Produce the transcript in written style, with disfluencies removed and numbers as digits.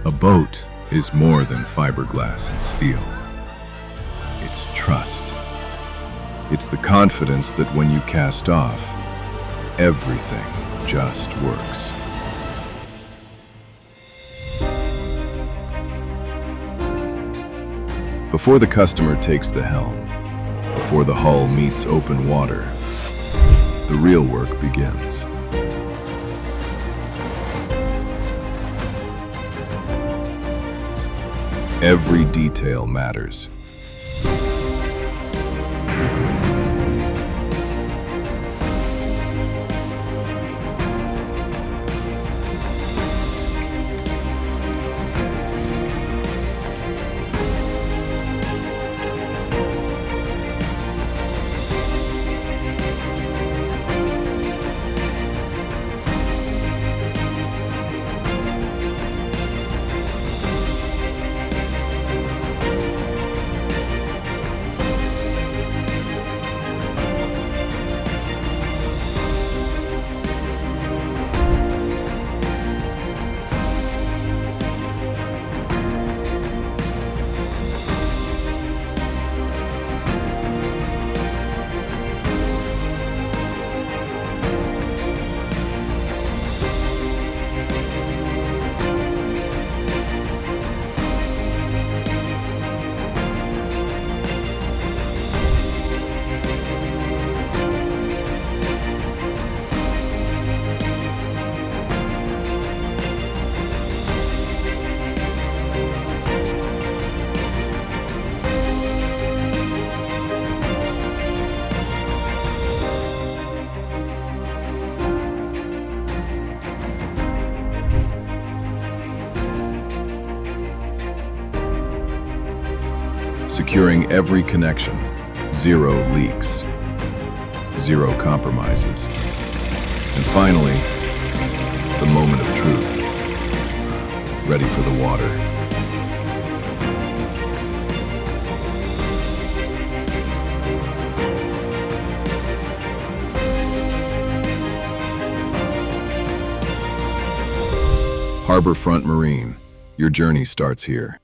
A boat is more than fiberglass and steel. It's trust. It's the confidence that when you cast off, everything just works. Before the customer takes the helm, before the hull meets open water, the real work begins. Every detail matters. Securing every connection, 0 leaks, 0 compromises. And finally, the moment of truth, ready for the water. HarbourFront Marine, your journey starts here.